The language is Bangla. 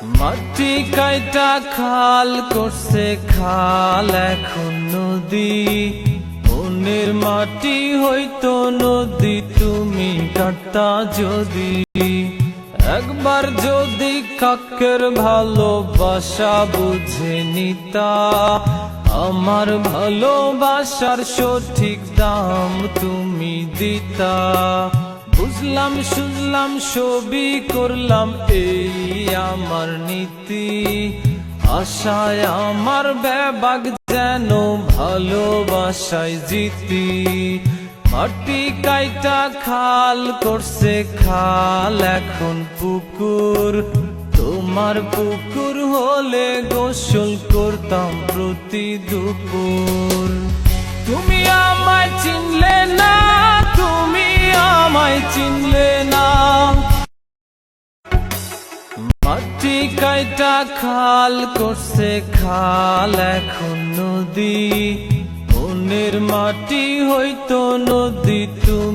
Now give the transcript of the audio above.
মাটি কাইটা খাল করছে খাল এখন নদী। মনের মাটি হইতো নদী তুমি কাটতা যদি। একবার যদি কাকের ভালোবাসা বুঝে নিতা, আমার ভালোবাসার সঠিক দাম তুমি দিতা। বুঝলাম শুনলাম সবই করলাম এই আমার নীতি। আশায় আমার বেবাগ যেন ভালোবাসায় জিতি। মাটি কাইটা খাল করছে খাল এখন পুকুর। তোমার পুকুর হলে গোসল করতাম প্রতি দুপুর। তুমি আমায় চিনলে না, তুমি আমায় চিনলে না। মাটি কাইটা খাল করছে খাল এখন নদী। মনের মাটি হইতো নদী তুমি।